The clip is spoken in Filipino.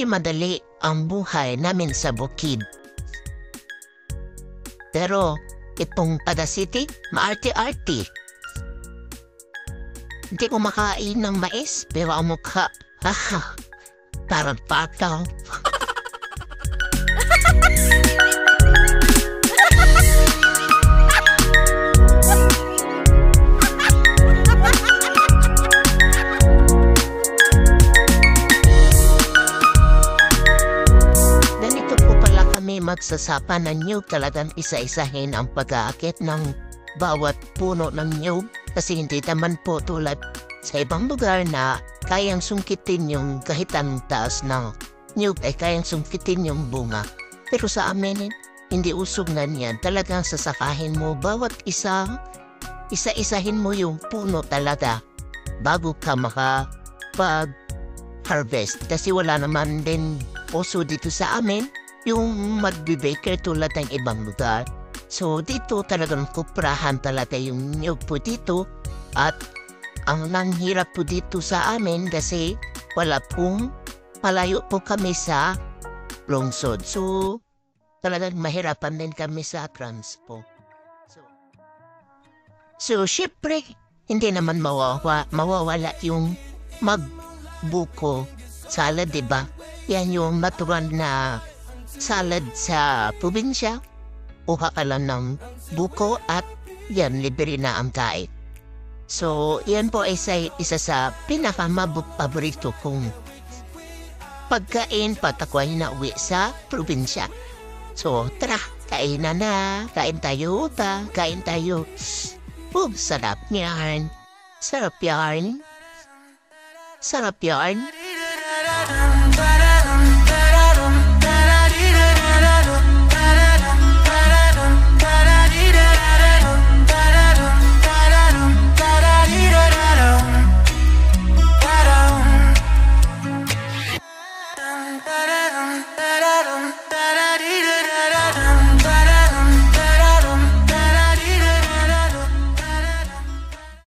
hindi madali ang buhay namin sa bukid. Pero itong Pada City, maarte-arte. Hindi ko makain ng mais, pero ang mukha, parang pataw. Magsasapa ng niyog, talagang isa-isahin ang pag-aakit ng bawat puno ng niyog kasi hindi naman po tulad sa ibang lugar na kayang sungkitin yung kahit ang taas ng niyog ay kayang sungkitin yung bunga. Pero sa amin, hindi usog na niyan. Talagang sasakahin mo bawat isa-isahin mo yung puno talaga bago ka makapag-harvest. Kasi wala naman din uso dito sa amin yung magbe-baker tulad ng ibang lugar. So dito talagang kuprahan talaga yung niyog po dito. At ang nanghirap po dito sa amin kasi wala pong palayo po kami sa lungsod. So talagang mahirapan din kami sa transpo. So syempre hindi naman mawawala yung magbuko salad, diba? Yan yung natural na salad sa probinsya. Kuha ka lang ng buko at yan, libre na ang kain. So, yan po ay isa sa pinaka-paborito kong pagkain patakway na uwi sa probinsya. So, tara, kain na. Kain tayo. Sarap yan. Sarap yan.